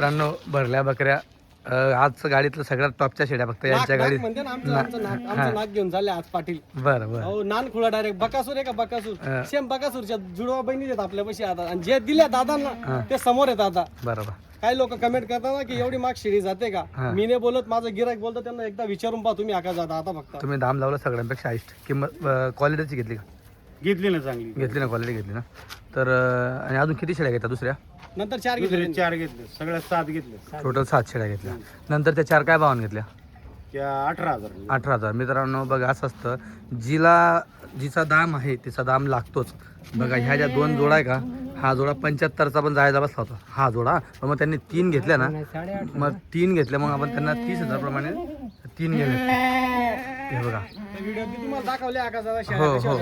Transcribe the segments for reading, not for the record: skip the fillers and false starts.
मित्रांनो भरल्या बकऱ्या आज गाडीतलं सगळ्यात टॉपच्या शेड्या फक्त यांच्या गाडीत म्हणजे ना आमचं नाक घेऊन चालले आज पाटील. बरं बरं हो नान खुळा डायरेक्ट बकासूर आहे का बकासूर सेम बकासूरच्या जुडवा बहिणी आहेत आपल्या पैसे आता आणि जे दिल्या दादांना ते समोर आहेत आता. बरोबर. काही लोक कमेंट करतात ना की एवढी माग शिडी जाते का. मी नाही बोलत माझं गिराईक बोलतो त्यांना एकदा विचारून पहा तुम्ही आका जाता आता फक्त. तुम्ही दाम लावला सगळ्यांपेक्षा हायस्ट किंमत क्वालिटीची घेतली का? घेतली ना चांगली घेतली ना क्वालिटी घेतली ना. तर आणि अजून किती शेड्या घेतात दुसऱ्या? नंतर 4 दुसरे घेतले 4 घेतले सगळ्या 7 घेतले टोटल 7 शेड्या घेतल्या. नंतर त्या 4 काय भावाने घेतल्या? त्या 18,000 18,000. मित्रांनो बघा असं असतं जिचा दाम आहे तिचा दाम लागतोच. बघा ह्या ज्या 2 जोडा आहे का हा जोडा 75चा पण जायचा बसला होता हा जोडा. पण मग त्यांनी 3 घेतल्या ना मग 3 घेतल्या मग आपण त्यांना 30,000 प्रमाणे 3 गेले. हे बघा व्हिडिओ तुम्हाला दाखवले आका जाता हो हो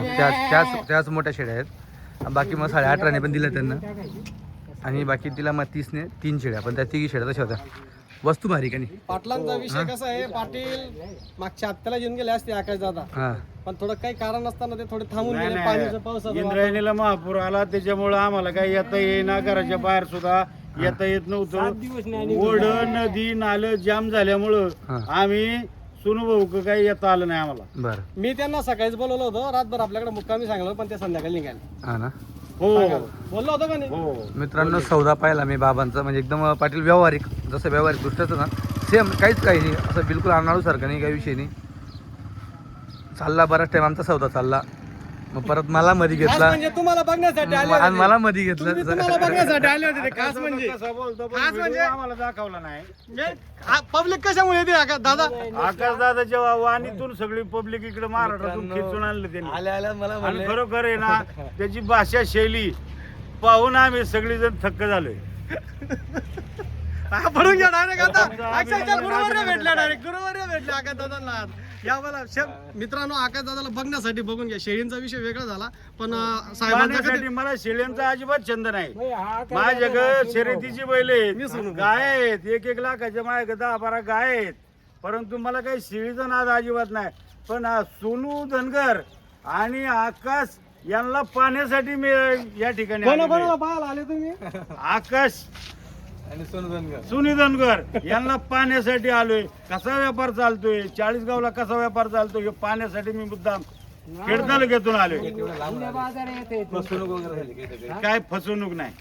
त्याच मोठ्या शेड्या आहेत. बाकी मग 8.5 पण दिल्या त्यांना आणि बाकी तिला मग 30ने 3 शेड्या. पण त्या 3 शेड्या तशा होत्या. वस्तू भारी का नाही? पाटलांचा विषय कसा आहे पाटील मागच्या हप्त्याला येऊन गेले असते आकाश दादा हा पण थोडं काही कारण असताना ते थोडे थांबून नाही, गेले नाही. पाण्याचं पावसाचं इंद्रायणीला महापूर आला त्याच्यामुळं आम्हाला काही येता येईना घराच्या बाहेर सुद्धा येता येत नव्हतं. ओढ नदी नालं जाम झाल्यामुळं आम्ही सुनभाऊ काही येता आलं नाही आम्हाला. बरं. मी त्यांना सकाळीच बोलवलं होतं रातभर आपल्याकडे मुक्कामी सांगितलं पण ते संध्याकाळी निघाले. हा ना. हो बोललो होतं का नाही? हो मित्रांनो सौदा पाहिला मी बाबांचा म्हणजे एकदम पाटील व्यावहारिक जसं व्यावहारिक दृष्ट्याचं ना सेम काहीच काही नाही असं बिलकुल अनाळूसारखं नाही काही विषय नाही. चालला बराच टाइम आमचा सौदा चालला मग परत मला मध्ये खास घेतला म्हणजे तुम्हाला बघण्यासाठी आले आणि होते. मला मध्ये तुम्ही घेतलं. तुम्हाला बघण्यासाठी आले होते ते खास म्हणजे कसा बोलतो पण खास video म्हणजे- आम्हाला दाखवला नाही. पब्लिक कशामुळे येते आका दादा आकाश दादाच्या वाणीतून सगळी पब्लिक इकडे महाराष्ट्रातून खेचून आणलं त्यांनी. आल्या मला आणि खरोखर आहे ना त्याची भाषा शैली पाहून आम्ही सगळेजण थक्क झालोय. पडून घ्या डायरेक्ट आता अक्षरशः गुरुवारी भेटल्या डायरेक्ट गुरुवारी भेटल्या आकाश दादांना. या मला मित्रांनो आकाश दादाला बघण्यासाठी बघून घ्या. शेळींचा विषय वेगळा झाला पण साहेबांचा पाहण्यासाठी मला शेळ्यांचा अजिबात छंद नाही. माझ्याकडे शर्यतीची बैल आहेत गाय आहेत 1-1 लाखाच्या माझ्याकडे 10-12 गाय आहेत. परंतु मला काही शेळीचा नाद अजिबात नाही. पण सोनू धनगर आणि आकाश यांना पाहण्यासाठी मी या ठिकाणी आलेलो आहे. कोणाला पाहायला आले तुम्ही? आकाश आणि सोनू सुनी धनगर यांना पाहण्यासाठी आलोय. कसा व्यापार चालतोय 40गावला कसा व्यापार चालतोय हे पाहण्यासाठी मी मुद्दाम खेड तालुक्यातून आलोय. काय फसवणूक नाही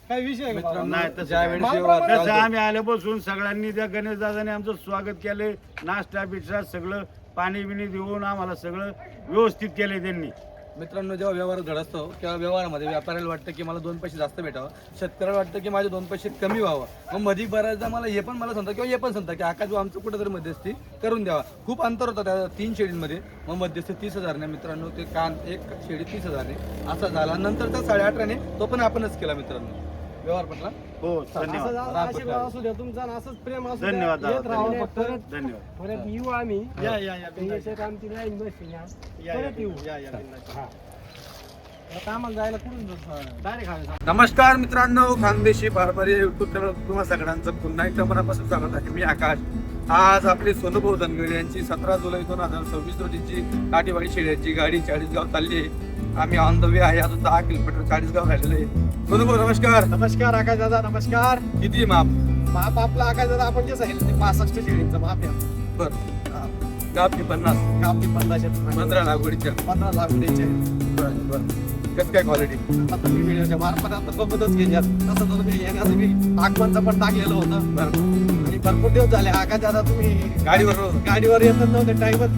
काय विषय आहे का? नाही तसं आम्ही आल्यापासून सगळ्यांनी त्या गणेश दादाने आमचं स्वागत केलंय. नाश्ता बिष्टा सगळं पाणी बिणी देऊन आम्हाला सगळं व्यवस्थित केलंय त्यांनी. मित्रांनो जेव्हा व्यवहार घडत असतो तेव्हा व्यवहारामध्ये व्यापाऱ्याला वाटतं की मला 2 पैसे जास्त भेटावं शेतकऱ्याला वाटतं की माझे 2 पैसे कमी व्हावं. मग मध्ये बऱ्याचदा मला हे पण मला सांगता किंवा हे पण सांगता की आकाश आमचं कुठेतरी मध्यस्थी करून द्यावा. खूप अंतर होता त्या 3 शेळींमध्ये. मग मध्यस्थी 30,000ने मित्रांनो ते कान एक शेळी 30,000ने असा झाला. नंतरचा 8.5ने तो पण आपणच केला मित्रांनो व्यवहार पटला. हो धन्यवाद असं झालं, आशीर्वाद असू द्या तुमचा आणि असंच प्रेम असू द्या. धन्यवाद येत राहावं दादा. फक्त. धन्यवाद. परत येऊ आम्ही या याच्यात आमची लाईन बसली ना परत येऊ. आता आम्हाला जायला कुठून डायरेक्ट हवे. नमस्कार मित्रांनो खानदेशी पारंपरिक युट्यूब चॅनल तुम्हा सगळ्यांचं पुन्हा एकदा मनापासून स्वागत आहे. मी आकाश. आज आपले सोनूभाऊ धनगर यांची 17 जुलै 2026 रोजीची काठीवाडी शेळ्याची गाडी 40गाव चालली आहे. आम्ही ऑन द वे आहे. अजून 10 किलोमीटर 40गाव राहिलेलं आहे. सोनूभाऊ नमस्कार. नमस्कार आकाश दादा नमस्कार. किती माप? माप आपला आकाश दादा आपण जे सांगितलं ते 65 शेळींचं माप आहे. बरं गावठी 50 कापली 15 15 लागवडीच्या 15 लागवडीचे. बरं बरं कसं काय क्वालिटी? आता मी व्हिडिओच्या मार्फत आता बघतच घेण्यात तसं तर मी येण्याचं मी आगमनचं पण टाकलेलं होतं. आणि भरपूर दिवस झाले आकाश दादा तुम्ही गाडीवर येतच नव्हते. टाइमच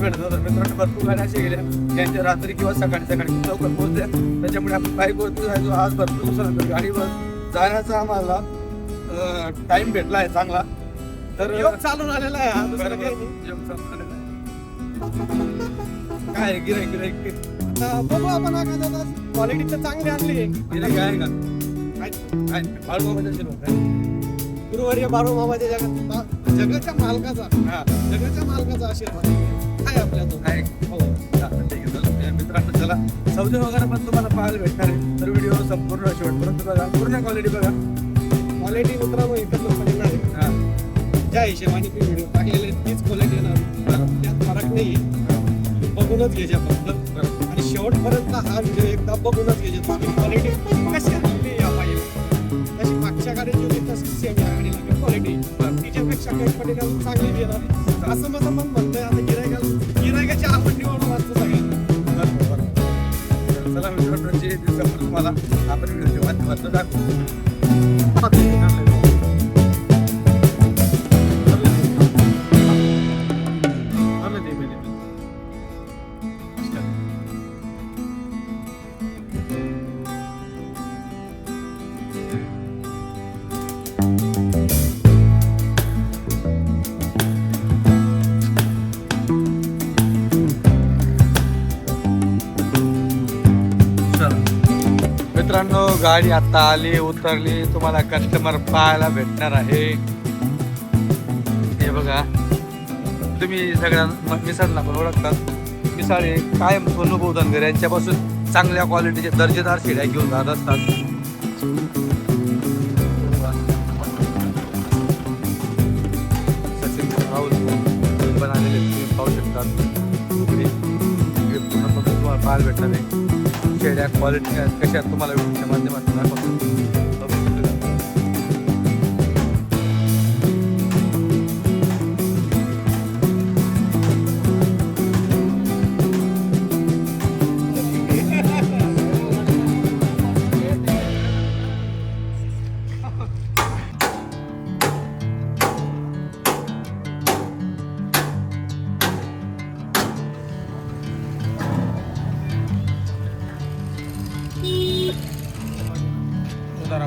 भेटत होतं. मित्रांनो भरपूर गाड्या असे गेल्या त्यांच्या रात्री किंवा सकाळी लवकर पोहोचल्या. त्याच्यामुळे आपण बाईकवरती जायचो. आज भरपूर दिवसानंतर गाडीवर जाण्याचा आम्हाला टाइम भेटला आहे चांगला. तर योग चालून आलेला आहे हा, दुसरं काही नाही. काय गिराईक आता बघू आपण आकाश दादा क्वालिटी तर चांगली आणली. गिराईक आहे का? काय बाळूमामाच्या गुरुवारी बाळू मामाच्या जगाच्या मालकाचा आशीर्वाद आहे आपल्या तो. मित्रांनो चला सौदे वगैरे पण तुम्हाला पाहायला भेटणार आहे. तर व्हिडिओ संपूर्ण शेवटपर्यंत बघा. पूर्ण क्वालिटी बघा. क्वालिटी मित्रांनो एकच लोकांनी नाही ज्या हिशेबाने मी व्हिडिओ टाकलेले तीच क्वालिटी येणार. त्यात फरक नाही. बघूनच घ्यायच्या फक्त आणि शेवटपर्यंत हा व्हिडिओ एकदा बघूनच घ्यायचे. क्वालिटी कशी आणली या पाहिजे तशी मागच्या गाडीची होती तशी सेम या गाडीला जी क्वालिटी तिच्यापेक्षा काही पटीने चांगली देणार असं माझं मन म्हणतंय. आता गिरायकाची आवड निवडून वाटतं सगळ्यांना. चला मित्रांनो, जे दिवसापूर्वी तुम्हाला आपण व्हिडिओच्या माध्यमातून दाखवू. मित्रांनो, गाडी आता आली, उतरली. तुम्हाला कस्टमर पाहायला भेटणार आहे. हे बघा, तुम्ही सगळ्या मिसाळला पण ओळखतात. मिसाळ हे कायम सोनू भाऊ धनगर यांच्यापासून चांगल्या क्वालिटीचे दर्जेदार शिड्या घेऊन जात असतात. सचिन राहुल पण आलेले तुम्ही पाहू शकतात. पूर्ण फक्त तुम्हाला पाहायला भेटणार आहे. शेड्या क्वालिटी कशा तुम्हाला व्हिडिओच्या माध्यमातून दाखवतो.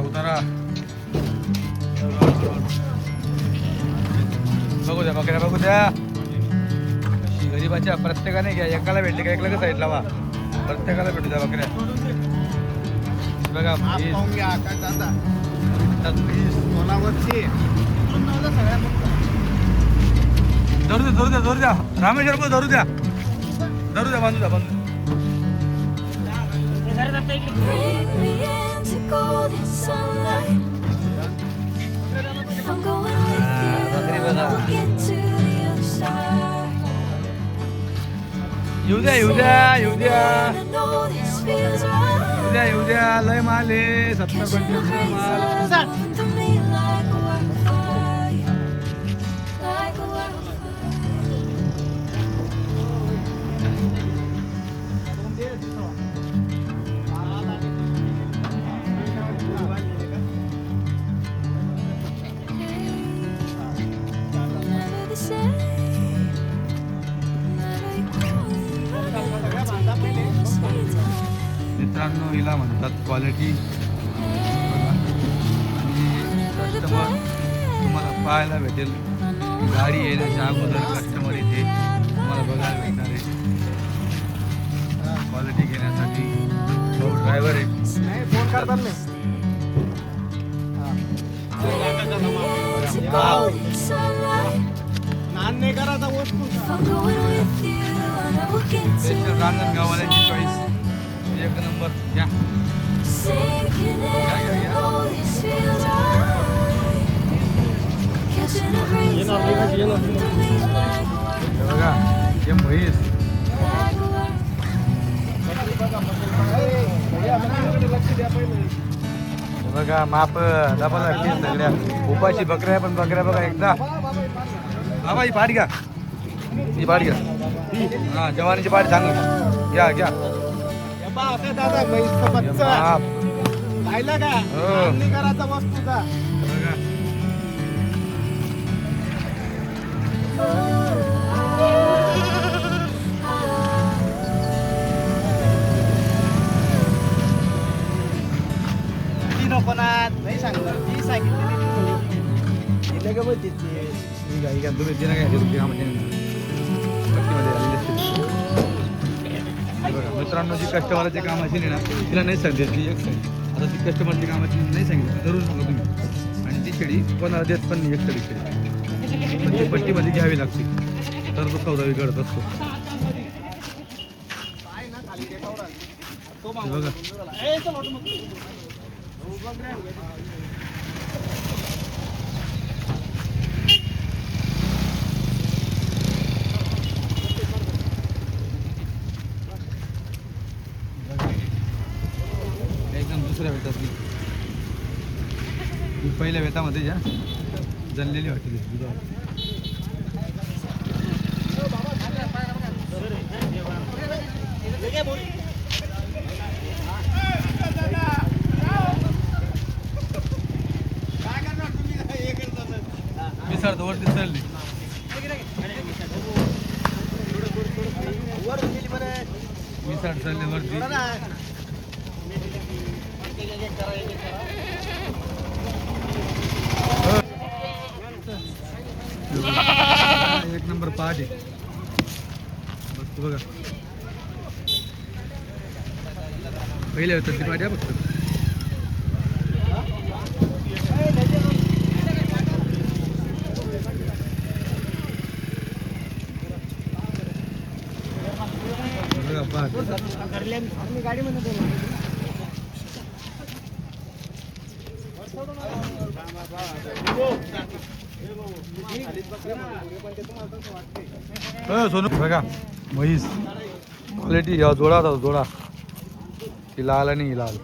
उतारा बघू द्या बकऱ्या, बघू द्या. गरीबाच्या प्रत्येकाने घ्या. एकाला भेटले का एकला साईड लावा. प्रत्येकाला भेटू द्या बकऱ्या. बघा धरू द्या रामेश्वर, धरू द्या बांधू द्या. Golden sunlight. I'm going with you. We'll get to the other side. येऊ द्या. I know this feels right. येऊ द्या. लय माल आहे. 70-25 माल. To me like a wildfire. Like a wildfire. Never the same. मित्रांनो, हिला म्हणतात क्वालिटी. कस्टमर तुम्हाला पाहायला भेटेल. गाडी येण्याच्या अगोदर कस्टमर इथे तुम्हाला बघायला भेटणार आहे. क्वालिटी घेण्यासाठी भाऊ ड्रायव्हर आहे. फोन करतात नाही. Golden sunlight. नान नाही करायचा वस्तू. I'm going with you. I will get to special रांजणगाववाल्यांची चॉईस एक नंबर. घ्या sinking in. Oh, this feels right. Catching a breeze. To me like a हे बघा, हे म्हैस. like a wildfire. हे बघा, माप डबल वाटते सगळ्या. उपाशी बकऱ्या, पण बकऱ्या बघा एकदा. बाबा ही पाठ घ्या. हा, जवानीची पाठ चांगली घ्या. दादा म्हैसचं बच्चा माप पाहिलं का? हो. नान नाही करायचा वस्तूचा. बघा. ती नको ना, नाही सांगलं. ती सांगितलेली ती म्हणे. तिला का माहिती ते. ही घ्या तुम्ही तिला घ्या पट्टीमध्ये आलेली असते. बघा मित्रांनो, जी कस्टमरची कामाची नाही ना, तिला नाही सांगितली एक साईड. आता ती कस्टमरची कामाची नाही सांगितली, धरून सांगा तुम्ही. आणि ती शेळी कोणाला देत पण नाही एक तरी शेळी. पण ती पट्टीमध्ये घ्यावी लागते, तर तो सौदा बिघडत असतो. हे बघा. एकदम दुसऱ्या वेतातली. पहिल्या वेतामध्ये या जळलेली वाटते दुधावर. मिसळ तर वरती चढली. मिसळ चढली वरती. एक नंबर पाठ आहे मस्त बघा. पहिले होतं ती पाठ आहे फक्त. बघा पाठ. सोनू बघा म्हैस क्वालिटी जोडा होता जोडा. ही लाल आणि ही लाल.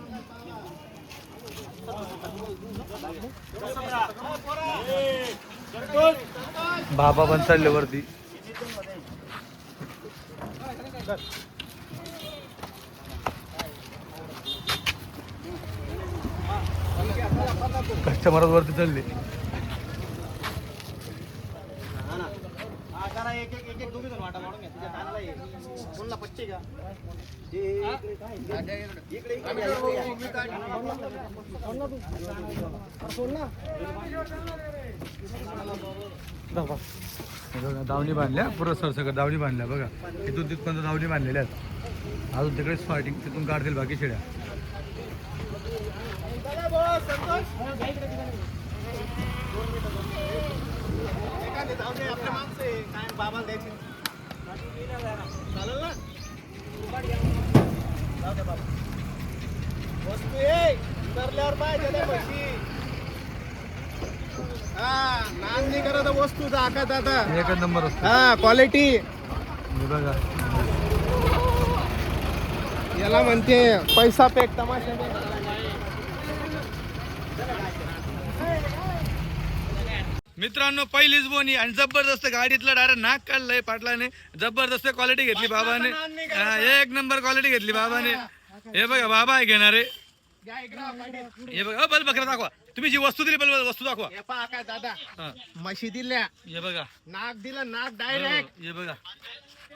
बाबा पण चालले वरती. कस्टमर वरती चालले. दावणी बांधल्या पुरं सरसकट दावणी बांधल्या बघा. इथून तिथपर्यंत दावणी बांधलेल्या आहेत. अजून तिकडे स्टार्टिंग तिथून काढतील बाकी शेड्या. वस्तू दाखवत आता एकच नंबर असतो. हा क्वालिटी हे बघा याला म्हणते पैसा पेट तमाशा. मित्रांनो पहिलीच बोनी आणि जबरदस्त गाडीतलं डायरेक्ट नाक काढलंय पाटलाने. जबरदस्त क्वालिटी घेतली बाबाने. एक नंबर क्वालिटी घेतली बाबाने. हे बघा बाबा आहे घेणारे. हे बघा बल बकरा दाखवा. तुम्ही जी वस्तू दिली बल वस्तू दाखवा. काय दादा हा. म्हशी दिल्या हे बघा नाक दिलं नाक डायरेक्ट हे बघा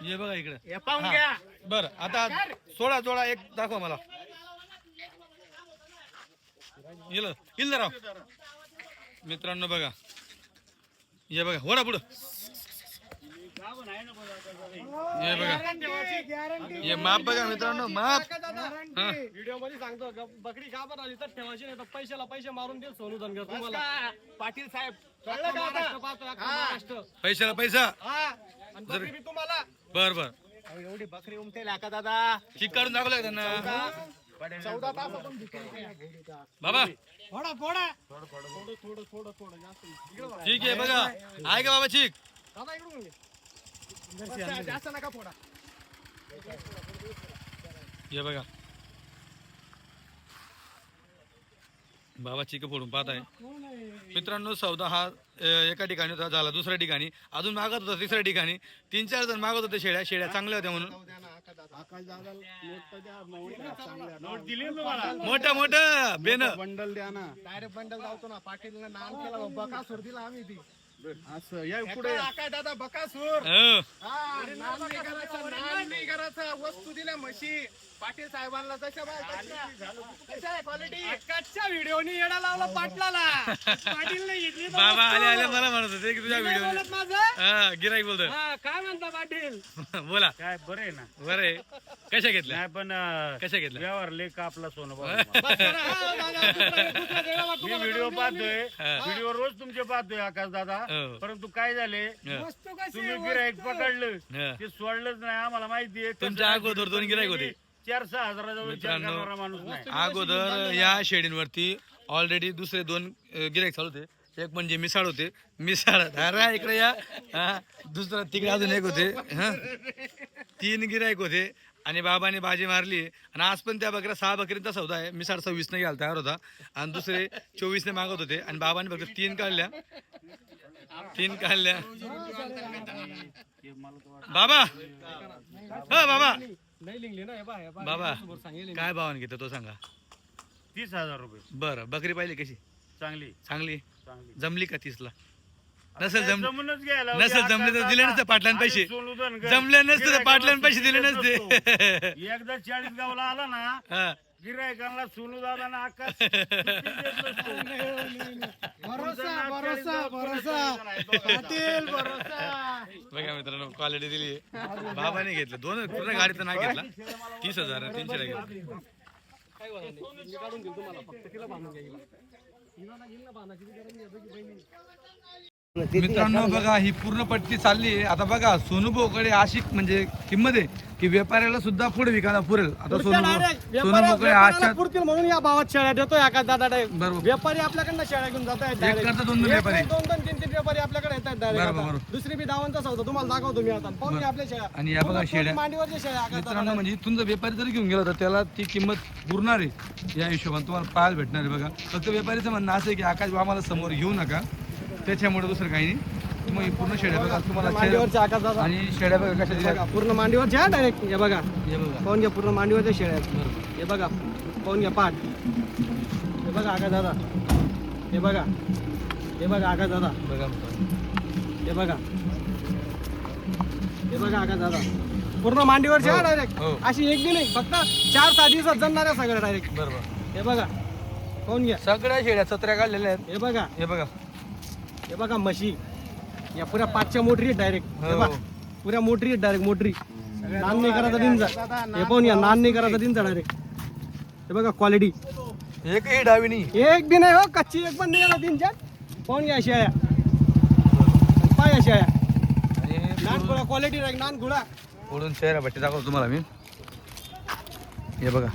हे बघा इकडे. हे पाहून घ्या. बर आता सोडा जोडा एक दाखवा मला. येईल राव. मित्रांनो बघा हे बघा होडा पुढं. हे बघा हे माप बघा मित्रांनो माप. हा. व्हिडिओ मध्ये सांगतो बकरी का पण आली तर ठेवायची नाही तर पैशाला पैसे मारून देईल सोनू धनगर तुम्हाला. पाटील साहेब कळलं का आता? महाराष्ट्र पैशाला पैसा. आणि बकरी बी तुम्हाला. बर बर एवढी बकरी उमटेल का दादा. चिक काढून दाखवलं का त्यांना 14 तास बाबा. फोडा फोडा ठीक आहे बघा आहे का बाबा चिक. दादा इकडून घे. जास्त नका फोडा. हे बघा बाबा चिक फोडून पाहत आहे. मित्रांनो सौदा हा एका ठिकाणी होता झाला दुसऱ्या ठिकाणी अजून मागत होता तिसऱ्या ठिकाणी. 3-4 जण मागत होते शेळ्या. शेळ्या चांगल्या होत्या म्हणून मोठं मोठं बेन बंडल द्या ना. डायरेक्ट बंडल लावतो ना. पाटील नाम केला बकासूर दिला आम्ही ती. असं या पुढे काय दादा बकासूर. नाम नाही करायचा. वस्तू दिल्या म्हशी पाटील साहेबांना तशा क्वालिटी. कच्च्या व्हिडिओनी येडा लावला पाटलाला. पाटील नाही घेतली तर बाबा वस्तू. आले आले मला म्हणत होते की तुझ्या नाही व्हिडिओ बोलत माझं. गिराईक बोलतोय. हा, काय म्हणता पाटील. बोला काय बरं आहे ना. बरं आहे. कशा घेतल्या नाही पण कशा घेतल्या. व्यवहार लेख आपला सोनं बस करा. हा, दादा, दुसऱ्या देवाला मी तुम्हाला व्हिडिओ करून पाहतोय. हा. व्हिडिओ रोज तुमचे पाहतोय आकाश दादा. हो. परंतु काय झाले हा. वस्तू कशी तुम्ही आहे, गिराईक वस्तू? पकडलं हा. ते सोडलंच नाही आम्हाला माहिती आहे. तुमच्या अगोदर 2 गिराईक होते. 4-6 हजाराजवळ विचार मित्रांनो, करणारा माणूस नाही. अगोदर या शेडींवरती ऑलरेडी दुसरे 2 गिराईक चालू होते. एक म्हणजे मिसाळ होते. मिसाळ अरे इकडे या. हा. दुसरं तिकडे अजून एक होते. हा 3 गिराईक होते आणि बाबाने बाजी मारली. आणि आज पण त्या बकऱ्या 6 बकरींचा सौदा आहे. मिसाळ 26 ने घ्यायला तयार होता आणि दुसरे 24 ने मागत होते आणि बाबाने फक्त 3 काढल्या. तीन काढल्या बाबा हो बाबा नाही लिंगले ना हे बा, हे बा. बाबा समोर सांगेल काय भावाने घेतो तो सांगा 30,000 रुपये बरं बकरी पाहिली कशी चांगली चांगली चांगली जमली का 30 ला नसेल जमली जमूनच घ्यायला नसेल जमले तर दिले नसते पाटलांना पैसे जमले नसते तर पाटलांना पैसे दिले नसते एकदा 40 गावला आला ना हा. गिरायकांना सोनू दादा ना आकाश बघा मित्रांनो क्वालिटी दिली बाबाने घेतलं दोन पूर्ण गाडीचं नाव घेतला 30,000 300 ला घेतलं काय होणार नाही. मी काढून देईल तुम्हाला फक्त तिला बांधून घ्या हिला. हिला ना बांधायची गरज नाही, दोघी बहिणी. मित्रांनो बघा ही पूर्ण पट्टी चालली आहे आता बघा सोनू भाऊकडे अशी म्हणजे किंमत आहे की व्यापाऱ्याला सुद्धा पुढे विकायला पुरेल आता सोनू भाऊकडे आजच्या पुरतील म्हणून या भावात शेळ्या देतोय आकाश दादा direct. बरोबर. व्यापारी आपल्याकडनं शेळ्या घेऊन जात आहेत एक करता दोन व्यापारी. दोन तीन व्यापारी आपल्याकडे येतात बरोबर, direct बरोबर. आता. दुसरी बी दावांचा सौदा तुम्हाला दाखवतो मी आता पाहून घ्या आपल्या शेळ्या आणि या बघा शेळ्या मांडीवरच्या शेळ्या आकाश दादा. मित्रांनो म्हणजे तुमचा व्यापारी जर घेऊन गेला तर त्याला ती किंमत पुरणार आहे या हिशोबाने तुम्हाला पाहायला भेटणार आहे बघा फक्त व्यापारीचं म्हणणं असं आहे की आकाश बा आम्हाला समोर घेऊ नका त्याच्यामुळे दुसरं काही नाही मग ही पूर्ण शेड्या बघा तुम्हाला मांडीवरच्या आकाश दादा आणि शेड्या बघा कशा दिल्या बघा, पूर्ण मांडीवरच्या डायरेक्ट हे बघा हे बघा पाहून घ्या पूर्ण मांडीवरच्या शेळ्या आहेत. हे बघा पाहून घ्या पाठ हे बघा आकाश दादा हे बघा आकाश दादा बघा हे बघा आकाश दादा पूर्ण मांडीवरच्या डायरेक्ट हो. अशी एक बी नाही फक्त 4-6 दिवसात जणणाऱ्या सगळ्या डायरेक्ट बरोबर हे बघा पाहून घ्या सगळ्या शेड्या सत्र्या काढलेल्या आहेत हे बघा हे बघा म्हशी या पुऱ्या 5च्या मोटरी आहेत डायरेक्ट हे हो. बघा पुऱ्या मोटरी आहेत डायरेक्ट मोटरी नान नाही करायचा दिनचा हे पाहून घ्या नान नाही करायचा दिनचा डायरेक्ट हे बघा क्वालिटी एकही डावी नाही एक बी नाही हो कच्ची एक पण नाही आहे ना तीनच्या पाहून घ्या शेळ्या पाय शेळ्या आणि नान घोडा क्वालिटी राहील नान घोडा पुढून चेहरा भट्टी दाखवतो तुम्हाला मी हे बघा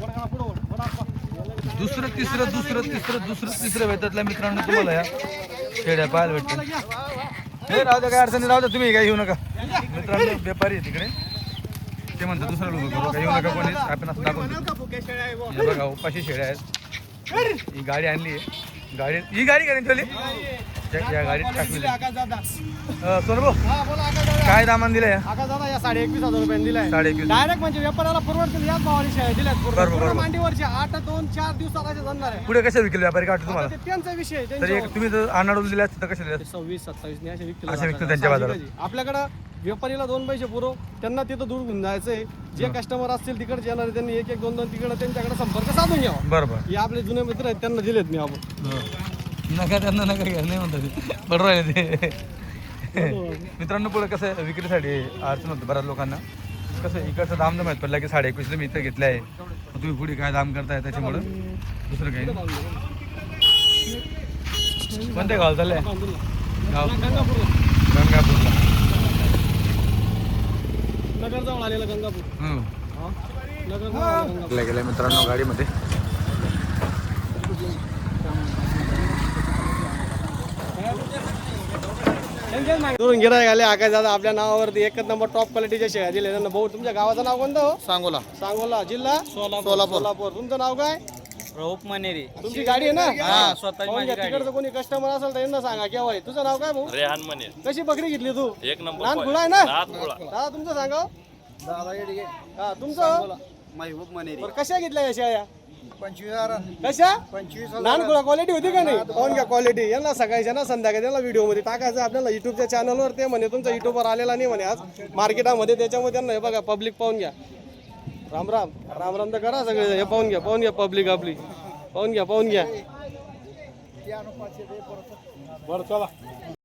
दुसरं तिसरं वेतातल्या मित्रांनो तुम्हाला या शेड्या पाहायला भेटतील हे राहू द्या काय अडचणी राहू द्या तुम्ही काय येऊ नका मित्रांनो व्यापारी आहे तिकडे ते म्हणतात दुसरं लोक करू काय येऊ नका कोणी आपण असं दाखवतो हे बघा उपाशी शेड्या आहेत ही गाडी आणली आहे ही गाडी करेन चली या गाडीत टाकली आकाश दादा सोनू भाऊ हा बोला आकाश दादा काय दामान दिलंय आकाश दादा या 21,000 रुपयांनी दिलाय 21,500 डायरेक्ट म्हणजे व्यापाऱ्याला परवडतील याच भावाने शेळ्या दिल्यात बरोबर, पूर्ण बरोबर. मांडीवरच्या 8-2-4 दिवसात असे जाणार आहे पुढे कशा विकेल व्यापारी काढतो आता तुम्हाला ते त्यांचा विषय तरी एक तुम्ही जर अनाडून दिल्या असतील तर कशा दिल्या 26-27 ने असे असे विकतो त्यांच्या बाजारात. आपल्याकडं व्यापारीला 2 पैसे पुरव त्यांना तिथं दूर घेऊन जायचंय जे कस्टमर असतील तिकडे येणार त्यांनी 1-2 तिकडे त्यांच्याकडे संपर्क साधून घ्यावा बरोबर हे आपले जुने मित्र आहेत त्यांना दिलेत मी आपण नका त्यांना नका घ्या नाही म्हणतात ते बरोबर आहे ते मित्रांनो पुढे कसं आहे, विक्रीसाठी अडचण होतं बऱ्याच लोकांना कसं आहे, इकडचा दाम नाही माहीत पडला की 21,500 मी इथं घेतलं आहे मग तुम्ही पुढे काय दाम करताय त्याच्यामुळं दुसरं काही नाही. कोणत्या गाव चाललंय गाव गंगापूरला नगर जवळ आलेलं गंगापूर हो नगर जवळ आलेलं गंगापूर. गेल्या मित्रांनो गाडीमध्ये दुरून गिरायक आले आकाश दादा आपल्या नावावरती एकच नंबर टॉप क्वालिटीच्या शेळ्या दिल्या त्यांना भाऊ तुमच्या गावाचं नाव कोणतं हो सांगोला जिल्हा सोलापूर तुमचं नाव काय रौप मनेरी तुमची गाडी आहे ना स्वतःची पाहून घ्या, तिकडचं कोणी कस्टमर असेल तर यांना सांगा केव्हा आहे. तुझं नाव काय भाऊ रेहान मनेर कशी बकरी घेतली तू एक नंबर लहान खुळा आहे ना नाथ मुळा दादा तुमचं सांगा हा तुमचं महबूब मनेरी बरं कशा घेतल्या या शेळ्या 25,000 कशा 25,000 लहान खुळा क्वालिटी होती का नाही पाहून घ्या क्वालिटी यांना सकाळच्या ना संध्याकाळी त्यांना व्हिडिओ मध्ये टाकायचं आपल्याला युट्यूबच्या चॅनलवर ते म्हणे तुमचा युट्यूबवर आलेला नाही म्हणे आज मार्केटामध्ये त्याच्यामध्ये त्यांना हे बघा पब्लिक पाहून घ्या राम राम राम राम तर करा सगळे हे पाहून घ्या पब्लिक आपली पाहून घ्या बरं चला